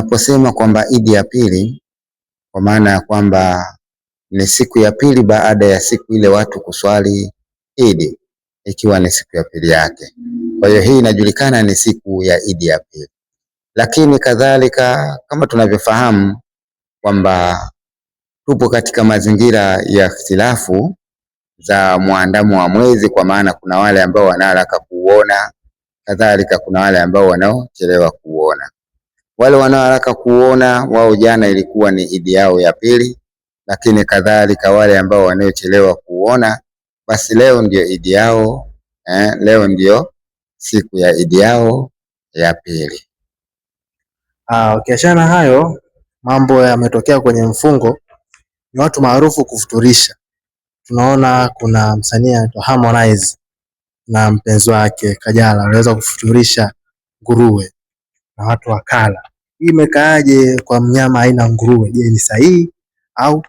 Naposema kwamba Idi ya pili, kwa maana ya kwamba ni siku ya pili baada ya siku ile watu kuswali Idi, ikiwa ni siku ya pili yake. Kwa hiyo hii inajulikana ni siku ya Idi ya pili. Lakini kadhalika kama tunavyofahamu kwamba tupo katika mazingira ya ikhtilafu za muandamo wa mwezi, kwa maana kuna wale ambao wanaharaka kuuona, kadhalika kuna wale ambao wanaochelewa kuuona. Wale wanaoharaka kuona wao jana ilikuwa ni Idi yao ya pili, lakini kadhalika wale ambao wanaochelewa kuona basi leo ndio Idi yao, leo ndio siku ya Idi yao ya pili. Ukiachana hayo mambo yametokea kwenye mfungo, ni watu maarufu kufuturisha. Tunaona kuna msanii anaitwa Harmonize na mpenzi wake Kajala waliweza kufuturisha nguruwe na watu wakala. Hii imekaaje kwa mnyama aina nguruwe? Je, ni sahihi au?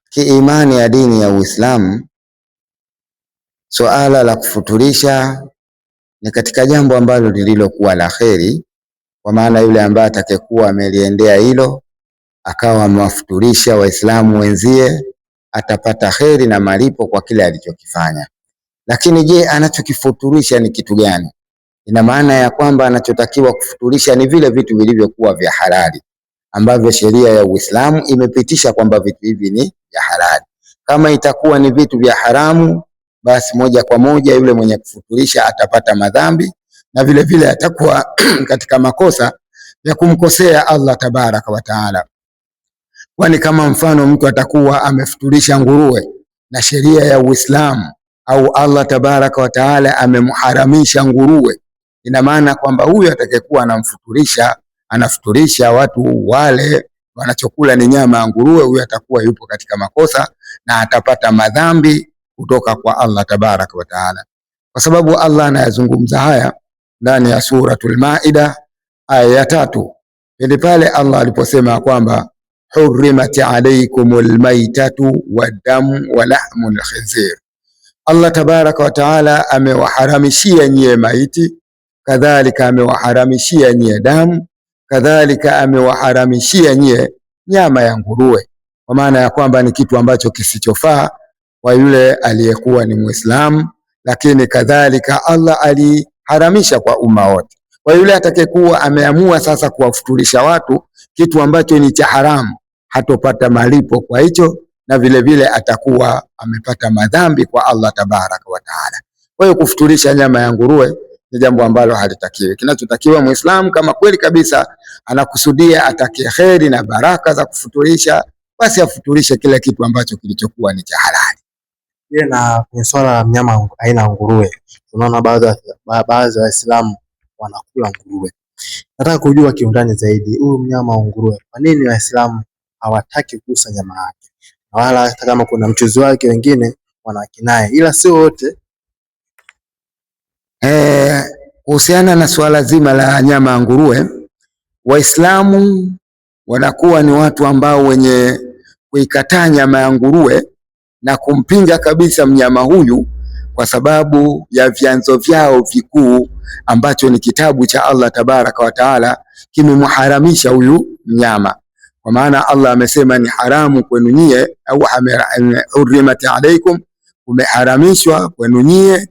Kiimani ya dini ya Uislamu, suala la kufuturisha ni katika jambo ambalo lililokuwa la kheri, kwa maana yule ambaye atakayekuwa ameliendea hilo akawa amewafuturisha Waislamu wenzie atapata kheri na malipo kwa kile alichokifanya. Lakini je, anachokifuturisha ni kitu gani? Ina maana ya kwamba anachotakiwa kufuturisha ni vile vitu vilivyokuwa vya halali ambavyo sheria ya Uislamu imepitisha kwamba vitu hivi ni vya halali. Kama itakuwa ni vitu vya haramu, basi moja kwa moja yule mwenye kufuturisha atapata madhambi na vile vile atakuwa katika makosa ya kumkosea Allah tabaraka wa taala. Kwani kama mfano mtu atakuwa amefuturisha nguruwe na sheria ya Uislamu au Allah tabaraka wa taala amemharamisha nguruwe, ina maana kwamba huyo atakayekuwa anamfuturisha anafuturisha watu wale wanachokula ni nyama ya nguruwe, huyo atakuwa yupo katika makosa na atapata madhambi kutoka kwa Allah tabaraka wa taala. Kwa sababu Allah anayazungumza haya ndani ya suratul Maida aya ya 3, ili pale Allah aliposema kwamba hurrimat alaykumul maitatu waddamu wa lahmul khinzir. Allah tabaraka wa taala amewaharamishia nyie maiti, kadhalika amewaharamishia nyie damu, kadhalika amewaharamishia nyie nyama ya nguruwe, kwa maana ya kwamba ni kitu ambacho kisichofaa kwa yule aliyekuwa ni Muislamu, lakini kadhalika Allah aliharamisha kwa umma wote. Kwa yule atakayekuwa ameamua sasa kuwafuturisha watu kitu ambacho ni cha haramu, hatopata malipo kwa hicho na vile vile atakuwa amepata madhambi kwa Allah tabaraka wa taala. Kwa hiyo kufuturisha nyama ya nguruwe ni jambo ambalo halitakiwi. Kinachotakiwa Muislamu kama kweli kabisa anakusudia atakie kheri na baraka za kufuturisha, basi afuturishe kile kitu ambacho kilichokuwa ni cha halali. Na kwenye swala la mnyama aina nguruwe, tunaona baadhi ya Waislamu wanakula nguruwe. Nataka kujua kiundani zaidi huyu mnyama wa nguruwe, kwa nini Waislamu hawataki kugusa nyama yake, na wala hata kama kuna mchuzi wake wengine wanakinai, ila sio wote. Kuhusiana na swala zima la nyama ya nguruwe, Waislamu wanakuwa ni watu ambao wenye kuikataa nyama ya nguruwe na kumpinga kabisa mnyama huyu kwa sababu ya vyanzo vyao vikuu ambacho ni kitabu cha Allah tabaraka wa taala kimemharamisha huyu mnyama. Kwa maana Allah amesema ni haramu kwenu nyie, au hurrimat alaykum, umeharamishwa kwenu nyie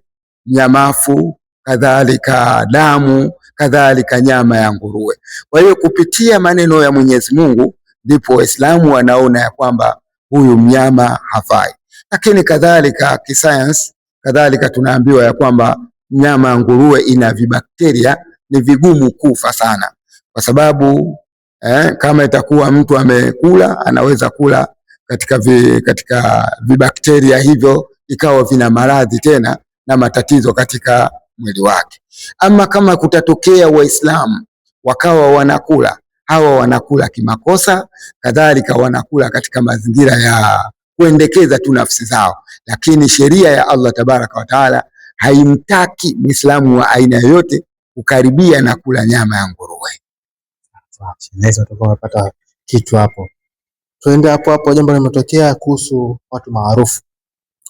nyamafu, kadhalika damu, kadhalika nyama ya nguruwe. Kwa hiyo kupitia maneno ya Mwenyezi Mungu ndipo Waislamu wanaona ya kwamba huyu mnyama hafai. Lakini kadhalika kisayansi, kadhalika tunaambiwa ya kwamba nyama ya nguruwe ina vibakteria, ni vigumu kufa sana, kwa sababu kama itakuwa mtu amekula anaweza kula katika vibakteria hivyo ikawa vina maradhi tena na matatizo katika mwili wake. Ama kama kutatokea Waislamu wakawa wanakula, hawa wanakula kimakosa, kadhalika wanakula katika mazingira ya kuendekeza tu nafsi zao, lakini sheria ya Allah tabaraka wa taala haimtaki Muislamu wa aina yoyote kukaribia na kula nyama ya nguruwe. Naweza tukapata kitu hapo. Tuende hapo jambo limetokea kuhusu watu maarufu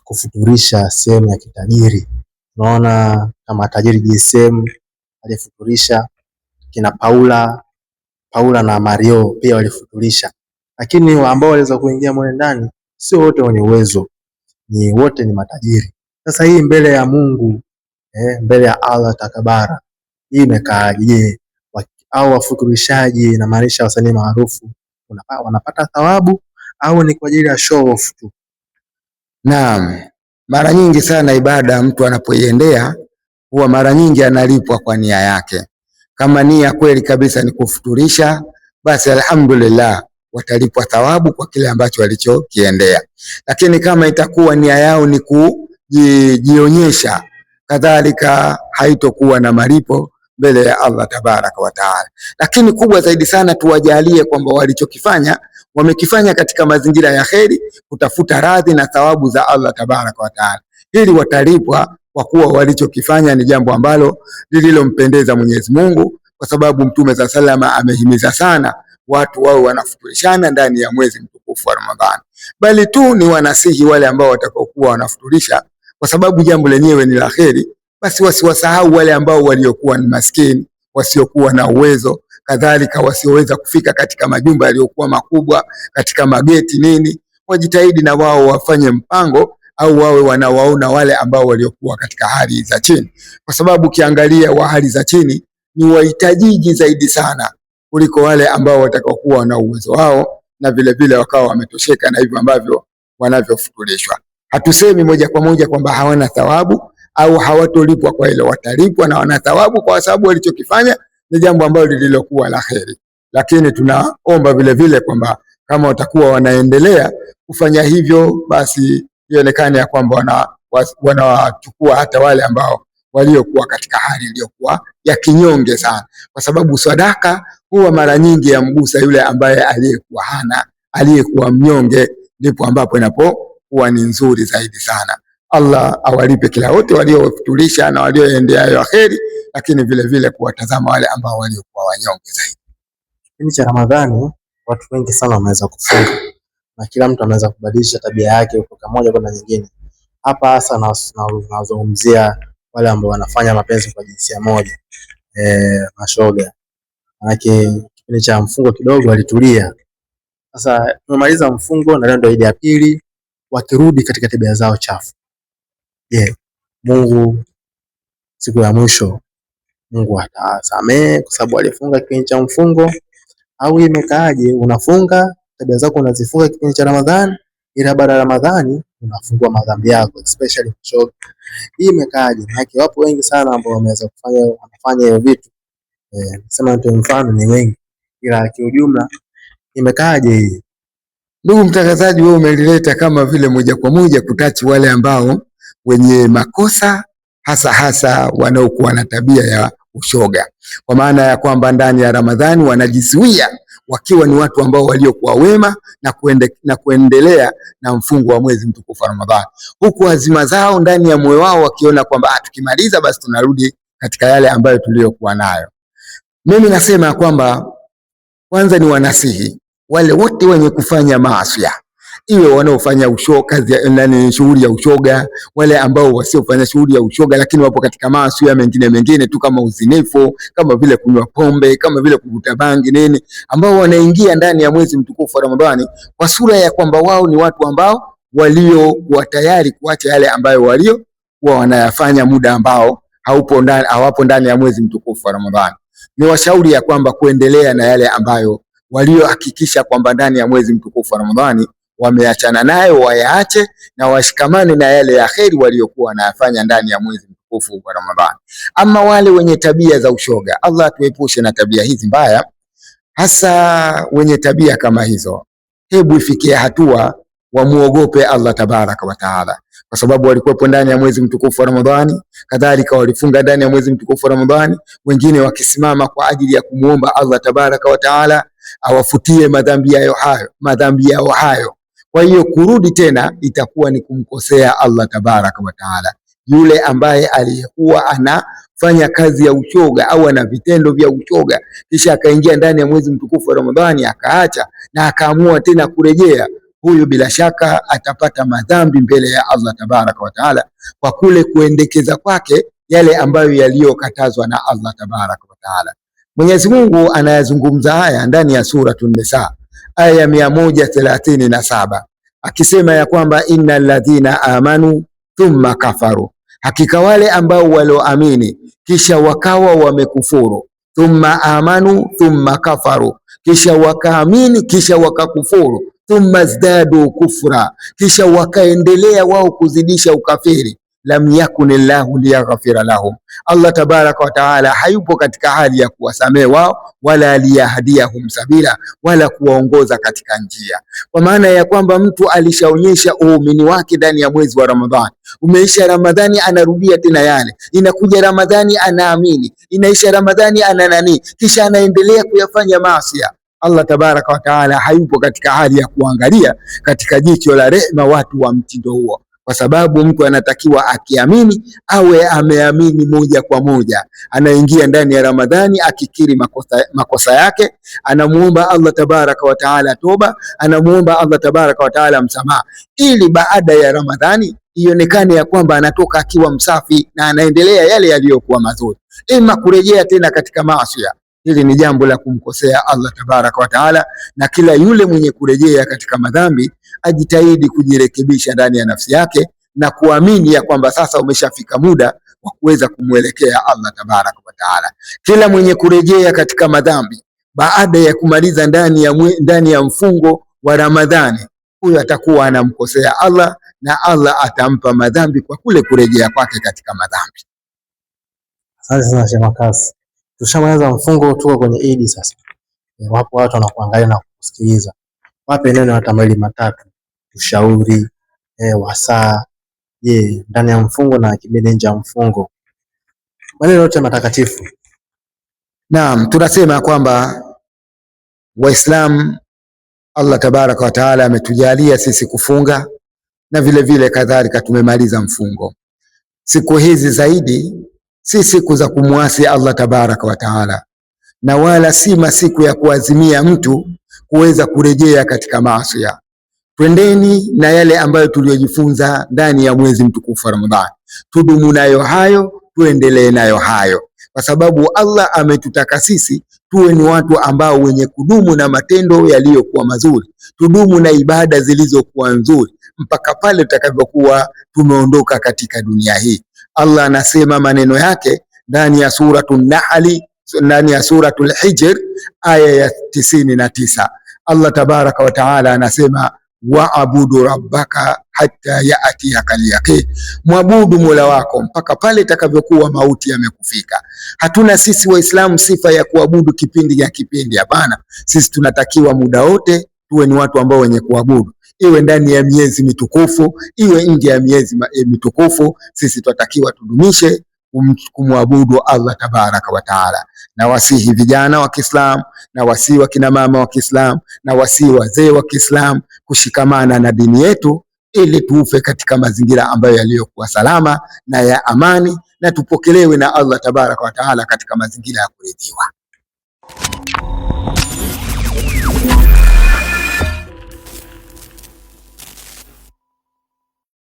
kufuturisha sehemu ya kitajiri. Tunaona kama tajiri GSM alifuturisha kina Paula na Mario pia walifuturisha, lakini ambao waliweza kuingia mule ndani sio wote wenye uwezo, ni wote ni matajiri. Sasa hii mbele ya Mungu mbele ya Allah takabara, hii imekaaje? Au wafuturishaji inamaanisha wasanii maarufu wanapata thawabu au ni kwa ajili ya show off tu? Naam, mara nyingi sana ibada mtu anapoiendea huwa mara nyingi analipwa kwa nia yake. Kama nia kweli kabisa ni kufuturisha, basi alhamdulillah watalipwa thawabu kwa kile ambacho walichokiendea. Lakini kama itakuwa nia yao ni kujionyesha, kadhalika haitokuwa na malipo mbele ya Allah tabaraka wa taala. Lakini kubwa zaidi sana tuwajalie kwamba walichokifanya wamekifanya katika mazingira ya kheri, kutafuta radhi na thawabu za Allah tabaraka wa taala. Hili watalipwa kwa kuwa walichokifanya ni jambo ambalo lililompendeza Mwenyezi Mungu, kwa sababu Mtume za salama amehimiza sana watu wao wanafuturishana ndani ya mwezi mtukufu wa Ramadhani. Bali tu ni wanasihi wale ambao watakaokuwa wanafuturisha, kwa sababu jambo lenyewe ni la kheri, basi wasiwasahau wale ambao waliokuwa ni maskini, wasiokuwa na uwezo, kadhalika wasioweza kufika katika majumba yaliyokuwa makubwa, katika mageti nini. Wajitahidi na wao wafanye mpango au wawe wanawaona wale ambao waliokuwa katika hali za chini, kwa sababu ukiangalia wa hali za chini ni wahitajiji zaidi sana kuliko wale ambao watakaokuwa na uwezo wao na vile vile wakawa wametosheka na hivyo ambavyo wanavyofuturishwa. Hatusemi moja kwa moja kwamba hawana thawabu au hawatolipwa kwa ile, watalipwa na wana thawabu kwa sababu walichokifanya ni jambo ambalo lililokuwa la kheri. Lakini tunaomba vile vile kwamba kama watakuwa wanaendelea kufanya hivyo, basi ionekane ya kwamba wanawachukua hata wale ambao waliokuwa katika hali iliyokuwa ya kinyonge sana, kwa sababu sadaka huwa mara nyingi yamgusa yule ambaye aliyekuwa hana, aliyekuwa mnyonge, ndipo ambapo inapokuwa ni nzuri zaidi sana. Allah awalipe kila wote waliofuturisha na walioendea hayo kheri, lakini vile vile kuwatazama wale ambao waliokuwa wanyonge zaidi. Kipindi cha Ramadhani watu wengi sana wameweza kufunga na kila mtu ameweza kubadilisha tabia yake kutoka moja kwenda nyingine. Hapa hasa nazungumzia wale ambao wanafanya mapenzi kwa jinsia moja, mashoga. Manake kipindi cha mfungo kidogo walitulia. Sasa tumemaliza mfungo na leo ndio Idi ya pili, wakirudi katika tabia zao chafu. Mungu siku ya mwisho Mungu atawasamehe kwa sababu alifunga kipindi cha mfungo, au imekaaje? Unafunga tabia zako unazifunga kipindi cha Ramadhani, ila baada ya Ramadhani unafungua madhambi yako, especially kushoga. Hii imekaaje? Maana wapo wengi sana ambao wameweza wanafanya hiyo vitu. Sema ndio mfano ni wengi, ila kiujumla imekaaje hii? Ndugu mtangazaji, wewe umelileta kama vile moja kwa moja kutachi wale ambao wenye makosa, hasa wanaokuwa na tabia ya ushoga, kwa maana ya kwamba ndani ya Ramadhani wanajizuia wakiwa ni watu ambao waliokuwa wema na kuendelea na mfungo wa mwezi mtukufu wa Ramadhani, huku azima zao ndani ya moyo wao wakiona kwamba tukimaliza basi tunarudi katika yale ambayo tuliyokuwa nayo. Mimi nasema kwamba kwanza ni wanasihi wale wote wenye kufanya maasi, iwe wanaofanya ushoga shughuli ya ushoga, wale ambao wasiofanya shughuli ya ushoga lakini wapo katika maasi ya mengine tu kama uzinifu, kama vile kunywa pombe, kama vile kuvuta bangi nini, ambao wanaingia ndani ya mwezi mtukufu wa Ramadhani kwa sura ya kwamba wao ni watu ambao waliokuwa tayari kuacha yale ambayo waliokuwa wanayafanya muda ambao hawapo ndani ya mwezi mtukufu wa Ramadhani. Ni washauri ya kwamba kuendelea na yale ambayo waliohakikisha kwamba ndani ya mwezi mtukufu wa Ramadhani wameachana nayo, wayaache na washikamane na yale ya kheri waliokuwa wanayafanya ndani ya mwezi mtukufu wa Ramadhani. Ama wale wenye tabia za ushoga, Allah tuepushe na tabia hizi mbaya, hasa wenye tabia kama hizo. Hebu ifikie hatua wamuogope Allah tabaraka wa taala, kwa sababu walikuwa ndani ya mwezi mtukufu wa Ramadhani, kadhalika walifunga ndani ya mwezi mtukufu wa Ramadhani, wengine wakisimama kwa ajili ya kumuomba Allah tabaraka wa taala awafutie madhambi yao hayo. Kwa hiyo kurudi tena itakuwa ni kumkosea Allah tabaraka wa taala. Yule ambaye aliyekuwa anafanya kazi ya ushoga au ana vitendo vya ushoga kisha akaingia ndani ya mwezi mtukufu wa Ramadhani akaacha na akaamua tena kurejea, huyu bila shaka atapata madhambi mbele ya Allah tabaraka wa taala kwa kule kuendekeza kwake yale ambayo yaliyokatazwa na Allah tabaraka wa taala. Mwenyezi Mungu anayazungumza haya ndani ya Suratul Nisa aya ya 137 akisema ya kwamba innal ladhina amanu thumma kafaru, hakika wale ambao walioamini kisha wakawa wamekufuru. Thumma amanu thumma kafaru, kisha wakaamini kisha wakakufuru. Thumma zdadu kufra, kisha wakaendelea wao kuzidisha ukafiri. Lam yakunillahu liyaghfira lahum, Allah tabaraka wa taala hayupo katika hali ya kuwasamehe wao, wala liyahdiyahum sabila, wala kuwaongoza katika njia. Kwa maana ya kwamba mtu alishaonyesha uumini wake ndani ya mwezi wa Ramadhani, umeisha Ramadhani anarudia tena yale, inakuja Ramadhani anaamini, inaisha Ramadhani ananani, kisha anaendelea kuyafanya maasi. Allah tabaraka wa taala hayupo katika hali ya kuangalia katika jicho la rehema watu wa mtindo huo, kwa sababu mtu anatakiwa akiamini awe ameamini moja kwa moja. Anaingia ndani ya Ramadhani akikiri makosa yake, anamuomba Allah tabaraka wa taala toba, anamuomba Allah tabaraka wa taala msamaha, ili baada ya Ramadhani ionekane ya kwamba anatoka akiwa msafi na anaendelea yale yaliyokuwa mazuri, ima kurejea tena katika maasi. Hili ni jambo la kumkosea Allah tabaraka wa taala, na kila yule mwenye kurejea katika madhambi ajitahidi kujirekebisha ndani ya nafsi yake na kuamini ya kwamba sasa umeshafika muda wa kuweza kumwelekea Allah tabaraka wa taala. Kila mwenye kurejea katika madhambi baada ya kumaliza ndani ya mfungo wa Ramadhani, huyo atakuwa anamkosea Allah na Allah atampa madhambi kwa kule kurejea kwake katika madhambi. Asante sana Sheikh Makasi. Tushamaliza mfungo, tuko kwenye Eid sasa. Wapo watu wanakuangalia na kusikiliza. Wape neno hata mawili matatu, ushauri, wasaa, ndani ya mfungo na kipindi nje ya mfungo. Maneno yote matakatifu. Naam, tunasema kwamba Waislamu, Allah tabaraka wa taala ametujalia sisi kufunga na vile vile kadhalika tumemaliza mfungo. Siku hizi zaidi si siku za kumwasi Allah tabaraka wa taala, na wala si masiku ya kuazimia mtu kuweza kurejea katika maasi. Twendeni na yale ambayo tuliyojifunza ndani ya mwezi mtukufu wa Ramadhani, tudumu nayo hayo, tuendelee nayo hayo, kwa sababu Allah ametutaka sisi tuwe ni watu ambao wenye kudumu na matendo yaliyokuwa mazuri, tudumu na ibada zilizokuwa nzuri mpaka pale tutakapokuwa tumeondoka katika dunia hii. Allah anasema maneno yake ndani ya Suratul Nahl, ndani ya Suratul Hijr aya ya 99. Allah tabaraka wa taala anasema waabudu rabbaka hatta yaatiyaka al-yaqin, mwabudu Mola wako mpaka pale itakavyokuwa mauti yamekufika. Hatuna sisi Waislamu sifa ya kuabudu kipindi, hapana. Sisi tunatakiwa muda wote tuwe ni watu ambao wenye kuabudu, iwe ndani ya miezi mitukufu, iwe nje ya miezi mitukufu. Sisi tunatakiwa tudumishe kumwabudu Allah tabaraka wa taala. Na wasihi vijana wa Kiislamu, na wasihi wakina mama wa Kiislamu, na wasihi wazee wa Kiislamu kushikamana na dini yetu, ili tuufe katika mazingira ambayo yaliyokuwa salama na ya amani, na tupokelewe na Allah tabaraka wa taala katika mazingira ya kuridhiwa.